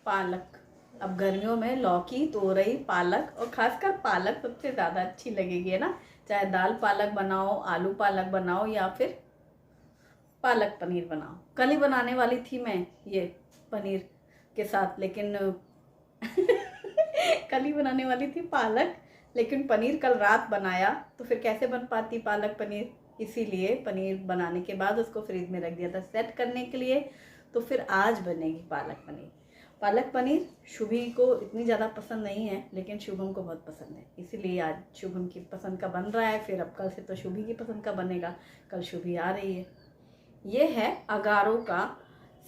पालक। अब गर्मियों में लौकी, तोरई, पालक और खासकर पालक सबसे ज़्यादा अच्छी लगेगी, है ना। चाहे दाल पालक बनाओ, आलू पालक बनाओ या फिर पालक पनीर बनाओ। कल ही बनाने वाली थी मैं ये पनीर के साथ, लेकिन कल ही बनाने वाली थी पालक, लेकिन पनीर कल रात बनाया तो फिर कैसे बन पाती पालक पनीर। इसीलिए पनीर बनाने के बाद उसको फ्रिज में रख दिया था सेट करने के लिए। तो फिर आज बनेगी पालक पनीर। पालक पनीर शुभी को इतनी ज़्यादा पसंद नहीं है, लेकिन शुभम को बहुत पसंद है, इसीलिए आज शुभम की पसंद का बन रहा है। फिर अब कल से तो शुभी की पसंद का बनेगा। कल शुभी आ रही है। ये है अगारो का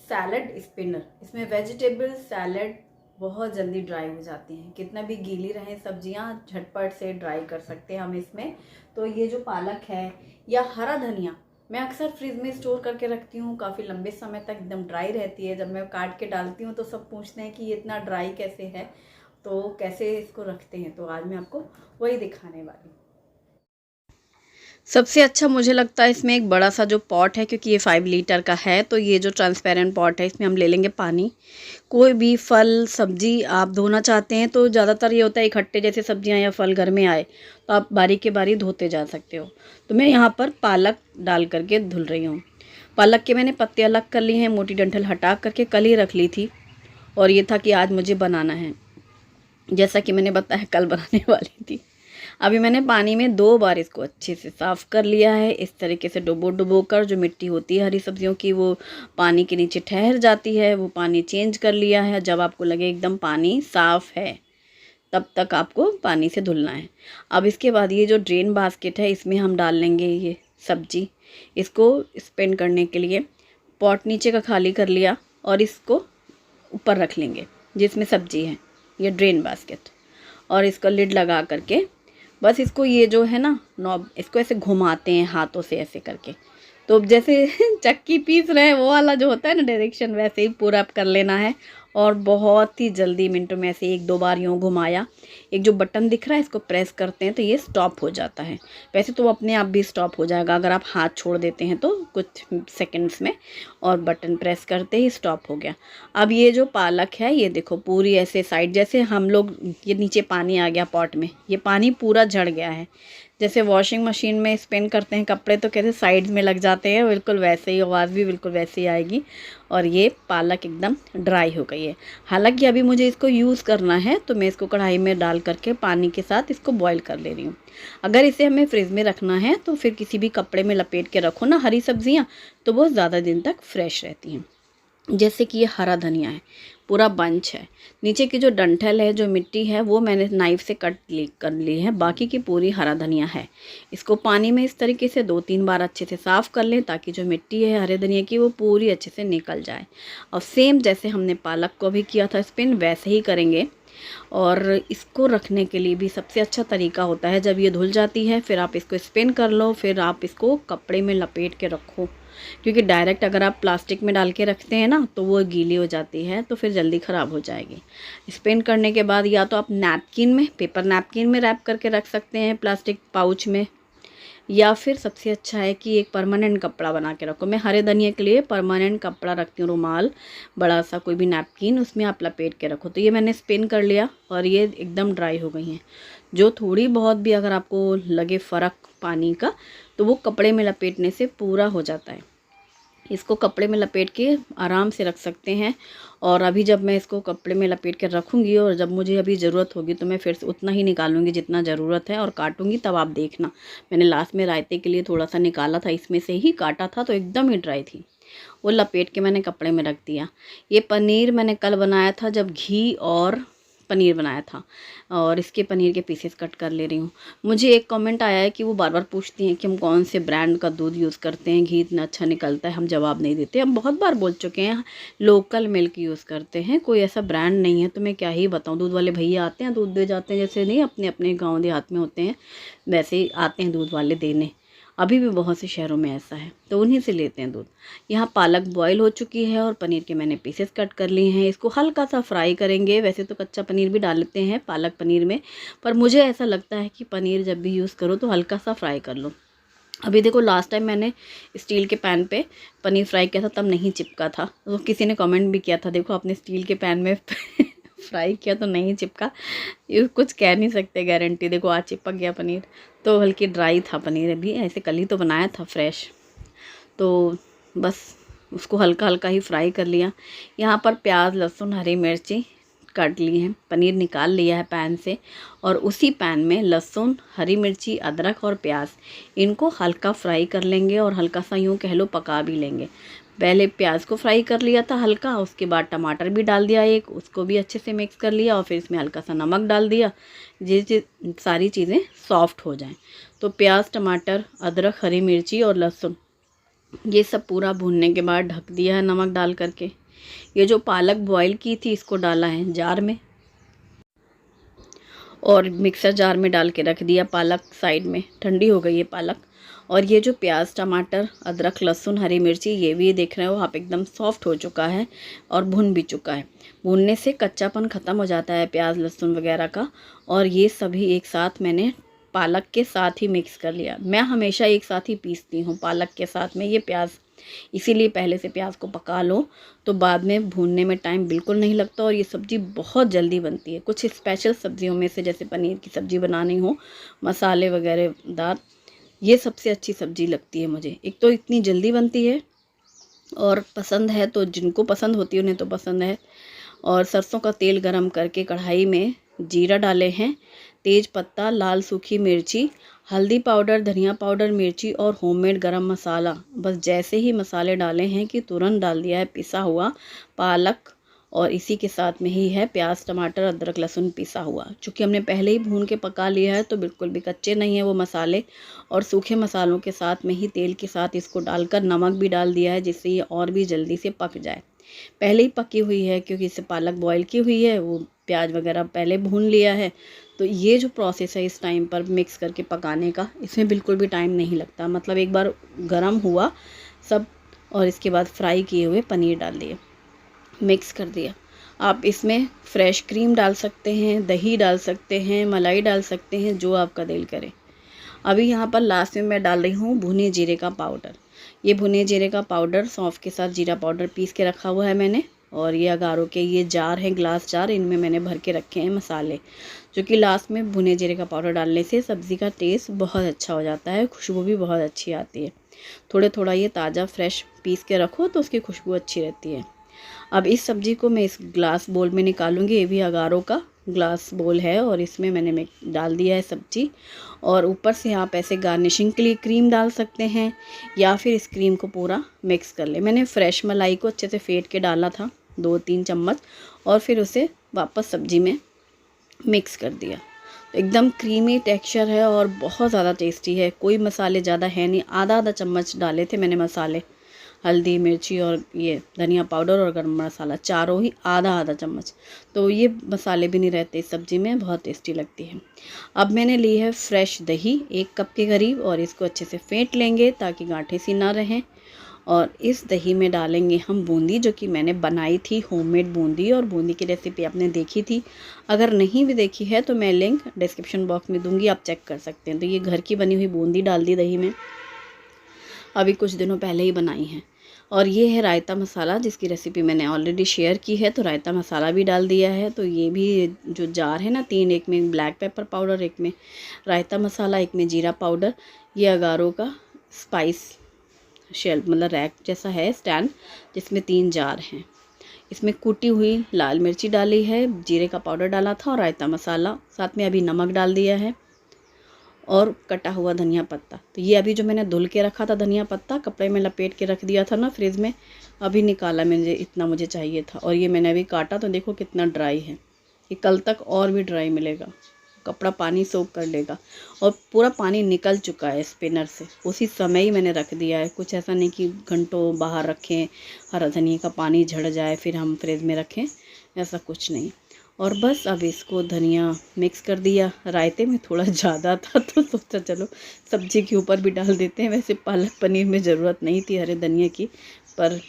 सैलड स्पिनर। इसमें वेजिटेबल सैलड बहुत जल्दी ड्राई हो जाती हैं। कितना भी गीली रहें सब्जियां, झटपट से ड्राई कर सकते हैं हम इसमें। तो ये जो पालक है या हरा धनिया, मैं अक्सर फ्रिज में स्टोर करके रखती हूँ, काफ़ी लंबे समय तक एकदम ड्राई रहती है। जब मैं काट के डालती हूँ तो सब पूछते हैं कि ये इतना ड्राई कैसे है, तो कैसे इसको रखते हैं। तो आज मैं आपको वही दिखाने वाली हूँ। सबसे अच्छा मुझे लगता है इसमें एक बड़ा सा जो पॉट है, क्योंकि ये 5 लीटर का है। तो ये जो ट्रांसपेरेंट पॉट है, इसमें हम ले लेंगे पानी। कोई भी फल सब्जी आप धोना चाहते हैं तो ज़्यादातर ये होता है इकट्ठे जैसे सब्जियां या फल घर में आए तो आप बारी के बारी धोते जा सकते हो। तो मैं यहाँ पर पालक डाल करके धुल रही हूँ। पालक के मैंने पत्ते अलग कर लिए हैं, मोटी डंठल हटा करके कल ही रख ली थी। और ये था कि आज मुझे बनाना है, जैसा कि मैंने बताया कल बनाने वाली थी। अभी मैंने पानी में 2 बार इसको अच्छे से साफ़ कर लिया है। इस तरीके से डुबो डुबो कर जो मिट्टी होती है हरी सब्जियों की वो पानी के नीचे ठहर जाती है, वो पानी चेंज कर लिया है। जब आपको लगे एकदम पानी साफ़ है तब तक आपको पानी से धुलना है। अब इसके बाद ये जो ड्रेन बास्केट है इसमें हम डाल लेंगे ये सब्जी। इसको स्पेन करने के लिए पॉट नीचे का खाली कर लिया और इसको ऊपर रख लेंगे जिसमें सब्जी है, ये ड्रेन बास्केट। और इसका लिड लगा करके बस इसको ये जो है ना नॉब, इसको ऐसे घुमाते हैं हाथों से ऐसे करके। तो जैसे चक्की पीस रहे हैं वो वाला जो होता है ना डायरेक्शन, वैसे ही पूरा कर लेना है। और बहुत ही जल्दी मिनटों में ऐसे 1-2 बार यूँ घुमाया। एक जो बटन दिख रहा है इसको प्रेस करते हैं तो ये स्टॉप हो जाता है। वैसे तो वो अपने आप भी स्टॉप हो जाएगा अगर आप हाथ छोड़ देते हैं तो कुछ सेकंड्स में, और बटन प्रेस करते ही स्टॉप हो गया। अब ये जो पालक है ये देखो पूरी ऐसे साइड, जैसे हम लोग ये नीचे पानी आ गया पॉट में, ये पानी पूरा झड़ गया है। जैसे वॉशिंग मशीन में स्पिन करते हैं कपड़े तो कैसे साइड्स में लग जाते हैं, बिल्कुल वैसे ही आवाज़ भी बिल्कुल वैसे ही आएगी। और ये पालक एकदम ड्राई हो गई है। हालांकि अभी मुझे इसको यूज़ करना है तो मैं इसको कढ़ाई में डाल करके पानी के साथ इसको बॉईल कर ले रही हूँ। अगर इसे हमें फ्रिज में रखना है तो फिर किसी भी कपड़े में लपेट के रखो ना हरी सब्जियाँ, तो वो ज़्यादा दिन तक फ्रेश रहती हैं। जैसे कि ये हरा धनिया है, पूरा बंच है। नीचे की जो डंठल है, जो मिट्टी है, वो मैंने नाइफ़ से कर ली है। बाकी की पूरी हरा धनिया है। इसको पानी में इस तरीके से 2-3 बार अच्छे से साफ़ कर लें ताकि जो मिट्टी है हरे धनिया की वो पूरी अच्छे से निकल जाए। और सेम जैसे हमने पालक को भी किया था स्पिन, वैसे ही करेंगे। और इसको रखने के लिए भी सबसे अच्छा तरीका होता है, जब ये धुल जाती है फिर आप इसको स्पिन कर लो, फिर आप इसको कपड़े में लपेट के रखो। क्योंकि डायरेक्ट अगर आप प्लास्टिक में डाल के रखते हैं ना तो वो गीली हो जाती है तो फिर जल्दी ख़राब हो जाएगी। स्पिन करने के बाद या तो आप नैपकिन में, पेपर नैपकिन में रैप करके रख सकते हैं, प्लास्टिक पाउच में, या फिर सबसे अच्छा है कि एक परमानेंट कपड़ा बना के रखो। मैं हरे धनिया के लिए परमानेंट कपड़ा रखती हूँ, रुमाल, बड़ा सा कोई भी नैपकिन, उसमें आप लपेट के रखो। तो ये मैंने स्पिन कर लिया और ये एकदम ड्राई हो गई हैं। जो थोड़ी बहुत भी अगर आपको लगे फ़र्क पानी का तो वो कपड़े में लपेटने से पूरा हो जाता है। इसको कपड़े में लपेट के आराम से रख सकते हैं। और अभी जब मैं इसको कपड़े में लपेट कर रखूँगी और जब मुझे अभी ज़रूरत होगी तो मैं फिर से उतना ही निकालूंगी जितना ज़रूरत है और काटूंगी, तब आप देखना। मैंने लास्ट में रायते के लिए थोड़ा सा निकाला था, इसमें से ही काटा था तो एकदम ही ड्राई थी। वो लपेट के मैंने कपड़े में रख दिया। ये पनीर मैंने कल बनाया था जब घी और पनीर बनाया था, और इसके पनीर के पीसेस कट कर ले रही हूँ। मुझे एक कमेंट आया है कि वो बार बार पूछती हैं कि हम कौन से ब्रांड का दूध यूज़ करते हैं, घी इतना अच्छा निकलता है। हम जवाब नहीं देते, हम बहुत बार बोल चुके हैं लोकल मिल्क यूज़ करते हैं, कोई ऐसा ब्रांड नहीं है। तो मैं क्या ही बताऊँ, दूध वाले भैया आते हैं दूध दे जाते हैं, जैसे नहीं अपने अपने गाँव देहात में होते हैं वैसे ही आते हैं दूध वाले देने। अभी भी बहुत से शहरों में ऐसा है तो उन्हीं से लेते हैं दूध। यहाँ पालक बॉईल हो चुकी है और पनीर के मैंने पीसेस कट कर लिए हैं। इसको हल्का सा फ्राई करेंगे। वैसे तो कच्चा पनीर भी डाल लेते हैं पालक पनीर में, पर मुझे ऐसा लगता है कि पनीर जब भी यूज़ करो तो हल्का सा फ्राई कर लो। अभी देखो लास्ट टाइम मैंने स्टील के पैन पे पनीर फ्राई किया था, तब नहीं चिपका था। तो किसी ने कमेंट भी किया था, देखो आपने स्टील के पैन में फ्राई किया तो नहीं चिपका। ये कुछ कह नहीं सकते गारंटी। देखो आज चिपक गया पनीर, तो हल्की ड्राई था पनीर, अभी ऐसे कल ही तो बनाया था फ्रेश। तो बस उसको हल्का हल्का ही फ्राई कर लिया। यहाँ पर प्याज, लहसुन, हरी मिर्ची काट ली हैं, पनीर निकाल लिया है पैन से, और उसी पैन में लहसुन, हरी मिर्ची, अदरक और प्याज, इनको हल्का फ्राई कर लेंगे और हल्का सा यूँ कह लो पका भी लेंगे। पहले प्याज को फ्राई कर लिया था हल्का, उसके बाद टमाटर भी डाल दिया एक, उसको भी अच्छे से मिक्स कर लिया और फिर इसमें हल्का सा नमक डाल दिया, जिससे सारी चीज़ें सॉफ्ट हो जाएं। तो प्याज, टमाटर, अदरक, हरी मिर्ची और लहसुन, ये सब पूरा भूनने के बाद ढक दिया है नमक डाल करके। ये जो पालक बॉईल की थी इसको डाला है जार में और मिक्सर जार में डाल के रख दिया। पालक साइड में ठंडी हो गई है पालक। और ये जो प्याज, टमाटर, अदरक, लहसुन, हरी मिर्ची, ये भी देख रहे हो आप एकदम सॉफ्ट हो चुका है और भुन भी चुका है। भुनने से कच्चापन ख़त्म हो जाता है प्याज, लहसुन वगैरह का। और ये सभी एक साथ मैंने पालक के साथ ही मिक्स कर लिया। मैं हमेशा एक साथ ही पीसती हूँ पालक के साथ में ये प्याज, इसीलिए पहले से प्याज को पका लो तो बाद में भूनने में टाइम बिल्कुल नहीं लगता और ये सब्ज़ी बहुत जल्दी बनती है। कुछ स्पेशल सब्जियों में से जैसे पनीर की सब्ज़ी बनानी हो मसाले वगैरह दार, ये सबसे अच्छी सब्ज़ी लगती है मुझे। एक तो इतनी जल्दी बनती है और पसंद है, तो जिनको पसंद होती है उन्हें तो पसंद है। और सरसों का तेल गरम करके कढ़ाई में जीरा डाले हैं, तेज पत्ता, लाल सूखी मिर्ची, हल्दी पाउडर, धनिया पाउडर, मिर्ची और होममेड गरम मसाला। बस जैसे ही मसाले डाले हैं कि तुरंत डाल दिया है पिसा हुआ पालक, और इसी के साथ में ही है प्याज, टमाटर, अदरक, लहसुन पिसा हुआ। चूँकि हमने पहले ही भून के पका लिया है तो बिल्कुल भी कच्चे नहीं है वो मसाले। और सूखे मसालों के साथ में ही तेल के साथ इसको डालकर नमक भी डाल दिया है, जिससे ये और भी जल्दी से पक जाए। पहले ही पकी हुई है क्योंकि इससे पालक बॉईल की हुई है, वो प्याज वगैरह पहले भून लिया है। तो ये जो प्रोसेस है इस टाइम पर मिक्स करके पकाने का, इसमें बिल्कुल भी टाइम नहीं लगता। मतलब एक बार गरम हुआ सब और इसके बाद फ्राई किए हुए पनीर डाल दिए, मिक्स कर दिया। आप इसमें फ्रेश क्रीम डाल सकते हैं, दही डाल सकते हैं, मलाई डाल सकते हैं, जो आपका दिल करे। अभी यहाँ पर लास्ट में मैं डाल रही हूँ भुने जीरे का पाउडर। ये भुने जीरे का पाउडर सौंफ के साथ जीरा पाउडर पीस के रखा हुआ है मैंने। और ये अगारों के ये जार हैं, ग्लास जार, इनमें मैंने भर के रखे हैं मसाले, जो कि लास्ट में भुने जीरे का पाउडर डालने से सब्ज़ी का टेस्ट बहुत अच्छा हो जाता है, खुशबू भी बहुत अच्छी आती है। थोड़ा थोड़ा ये ताज़ा फ्रेश पीस के रखो तो उसकी खुशबू अच्छी रहती है। अब इस सब्ज़ी को मैं इस ग्लास बोल में निकालूंगी। ये भी अगारों का ग्लास बोल है और इसमें मैंने डाल दिया है सब्ज़ी। और ऊपर से आप ऐसे गार्निशिंग के लिए क्रीम डाल सकते हैं या फिर इस क्रीम को पूरा मिक्स कर ले। मैंने फ्रेश मलाई को अच्छे से फेंट के डाला था 2-3 चम्मच और फिर उसे वापस सब्ज़ी में मिक्स कर दिया। तो एकदम क्रीमी टेक्सचर है और बहुत ज़्यादा टेस्टी है। कोई मसाले ज़्यादा है नहीं, आधा चम्मच डाले थे मैंने मसाले, हल्दी, मिर्ची और ये धनिया पाउडर और गरम मसाला, चारों ही आधा चम्मच। तो ये मसाले भी नहीं रहते इस सब्ज़ी में, बहुत टेस्टी लगती है। अब मैंने ली है फ्रेश दही 1 कप के करीब और इसको अच्छे से फेंट लेंगे ताकि गांठें सी ना रहें। और इस दही में डालेंगे हम बूंदी, जो कि मैंने बनाई थी होममेड बूंदी, और बूंदी की रेसिपी आपने देखी थी। अगर नहीं भी देखी है तो मैं लिंक डिस्क्रिप्शन बॉक्स में दूंगी, आप चेक कर सकते हैं। तो ये घर की बनी हुई बूंदी डाल दी दही में, अभी कुछ दिनों पहले ही बनाई है। और ये है रायता मसाला, जिसकी रेसिपी मैंने ऑलरेडी शेयर की है, तो रायता मसाला भी डाल दिया है। तो ये भी जो जार है ना 3, एक में ब्लैक पेपर पाउडर, एक में रायता मसाला, एक में जीरा पाउडर। ये अगारों का स्पाइस शेल्फ मतलब रैक जैसा है स्टैंड, जिसमें 3 जार हैं। इसमें कूटी हुई लाल मिर्ची डाली है, जीरे का पाउडर डाला था और रायता मसाला, साथ में अभी नमक डाल दिया है और कटा हुआ धनिया पत्ता। तो ये अभी जो मैंने धुल के रखा था धनिया पत्ता, कपड़े में लपेट के रख दिया था ना फ्रिज में, अभी निकाला मैंने, इतना मुझे चाहिए था। और ये मैंने अभी काटा तो देखो कितना ड्राई है, ये कल तक और भी ड्राई मिलेगा, कपड़ा पानी सोख कर लेगा। और पूरा पानी निकल चुका है स्पिनर से, उसी समय ही मैंने रख दिया है। कुछ ऐसा नहीं कि घंटों बाहर रखें, हरा धनिया का पानी झड़ जाए फिर हम फ्रिज में रखें, ऐसा कुछ नहीं। और बस अब इसको धनिया मिक्स कर दिया। रायते में थोड़ा ज़्यादा था तो सोचा चलो सब्जी के ऊपर भी डाल देते हैं। वैसे पालक पनीर में ज़रूरत नहीं थी हरे धनिया की, पर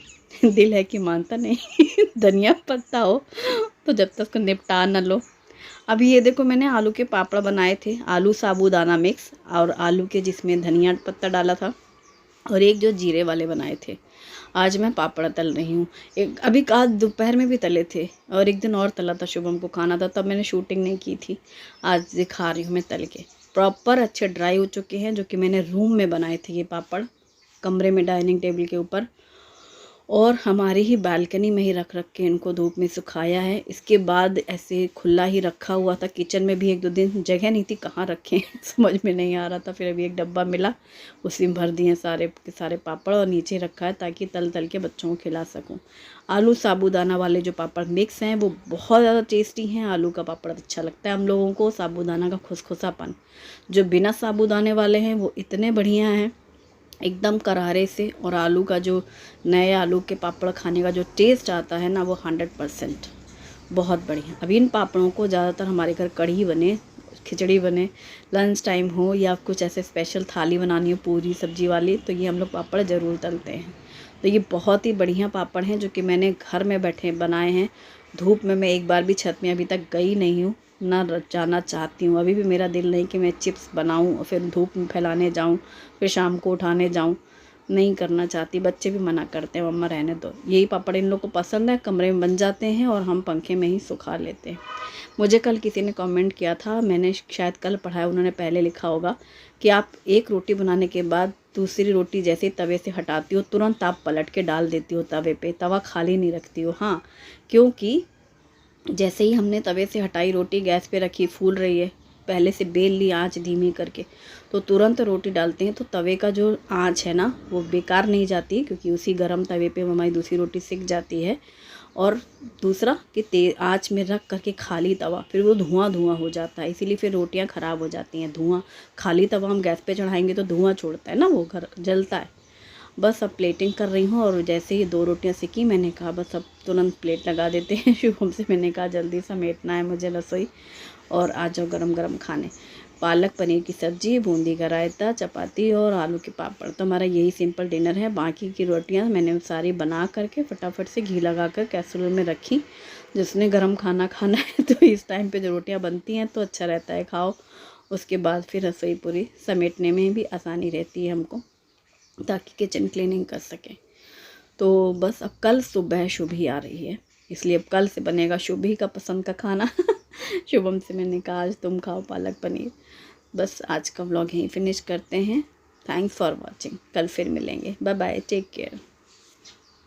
दिल है कि मानता नहीं धनिया पत्ता हो तो जब तक उसको निपटा न लो। अभी ये देखो मैंने आलू के पापड़ बनाए थे, आलू साबूदाना मिक्स और आलू के जिसमें धनिया पत्ता डाला था, और एक जो जीरे वाले बनाए थे। आज मैं पापड़ तल रही हूँ। एक अभी आज दोपहर में भी तले थे और एक दिन और तला था, शुभम को खाना था, तब मैंने शूटिंग नहीं की थी। आज दिखा रही हूँ मैं तल के, प्रॉपर अच्छे ड्राई हो चुके हैं, जो कि मैंने रूम में बनाए थे ये पापड़, कमरे में डाइनिंग टेबल के ऊपर, और हमारी ही बालकनी में ही रख के इनको धूप में सुखाया है। इसके बाद ऐसे खुला ही रखा हुआ था, किचन में भी 1-2 दिन जगह नहीं थी कहाँ रखें समझ में नहीं आ रहा था। फिर अभी एक डब्बा मिला, उसी में भर दिए सारे के सारे पापड़ और नीचे रखा है ताकि तल तल के बच्चों को खिला सकूं। आलू साबूदाना वाले जो पापड़ मिक्स हैं वो बहुत ज़्यादा टेस्टी हैं। आलू का पापड़ अच्छा लगता है हम लोगों को, साबूदाना का खुसखुसापन। जो बिना साबूदाने वाले हैं वो इतने बढ़िया हैं, एकदम करारे से, और आलू का जो नए आलू के पापड़ खाने का जो टेस्ट आता है ना, वो 100% बहुत बढ़िया। अब इन पापड़ों को ज़्यादातर हमारे घर कढ़ी बने, खिचड़ी बने, लंच टाइम हो या कुछ ऐसे स्पेशल थाली बनानी हो पूरी सब्जी वाली, तो ये हम लोग पापड़ ज़रूर तलते हैं। तो ये बहुत ही बढ़िया पापड़ हैं जो कि मैंने घर में बैठे बनाए हैं। धूप में मैं एक बार भी छत में अभी तक गई नहीं हूँ, ना जाना चाहती हूँ। अभी भी मेरा दिल नहीं कि मैं चिप्स बनाऊँ और फिर धूप में फैलाने जाऊँ, फिर शाम को उठाने जाऊँ, नहीं करना चाहती। बच्चे भी मना करते हैं, मम्मा रहने दो। यही पापड़ इन लोग को पसंद है, कमरे में बन जाते हैं और हम पंखे में ही सुखा लेते हैं। मुझे कल किसी ने कमेंट किया था, मैंने शायद कल पढ़ा है, उन्होंने पहले लिखा होगा कि आप एक रोटी बनाने के बाद दूसरी रोटी जैसे तवे से हटाती हो, तुरंत आप पलट के डाल देती हो तवे पे, तवा खाली नहीं रखती हो। हाँ, क्योंकि जैसे ही हमने तवे से हटाई, रोटी गैस पे रखी, फूल रही है, पहले से बेल ली आंच धीमी करके, तो तुरंत रोटी डालते हैं तो तवे का जो आंच है ना वो बेकार नहीं जाती, क्योंकि उसी गरम तवे पे हमारी दूसरी रोटी सिक जाती है। और दूसरा कि तेज आंच में रख करके खाली तवा, फिर वो धुआं धुआं हो जाता है, इसीलिए फिर रोटियां ख़राब हो जाती हैं। धुआं, खाली तवा हम गैस पे चढ़ाएंगे तो धुआं छोड़ता है ना, वो घर जलता है। बस अब प्लेटिंग कर रही हूँ, और जैसे ही 2 रोटियां सिकी, मैंने कहा बस अब तुरंत प्लेट लगा देते हैं। शुभम से मैंने कहा जल्दी समेटना है मुझे रसोई, और आ जाओ गरम गरम खाने। पालक पनीर की सब्ज़ी, बूंदी का रायता, चपाती और आलू के पापड़। तो हमारा यही सिंपल डिनर है। बाकी की रोटियां मैंने सारी बना करके फटाफट से घी लगा कर कैसरोल में रखी। जिसने गरम खाना खाना है तो इस टाइम पे जो रोटियां बनती हैं तो अच्छा रहता है, खाओ। उसके बाद फिर रसोई पूरी समेटने में भी आसानी रहती है हमको, ताकि किचन क्लीनिंग कर सकें। तो बस अब कल सुबह शुभी आ रही है, इसलिए अब कल से बनेगा शुभी का पसंद का खाना। शुभम से मैंने कहा आज तुम खाओ पालक पनीर। बस आज का व्लॉग यहीं फिनिश करते हैं। थैंक्स फॉर वॉचिंग, कल फिर मिलेंगे। Bye bye, take care.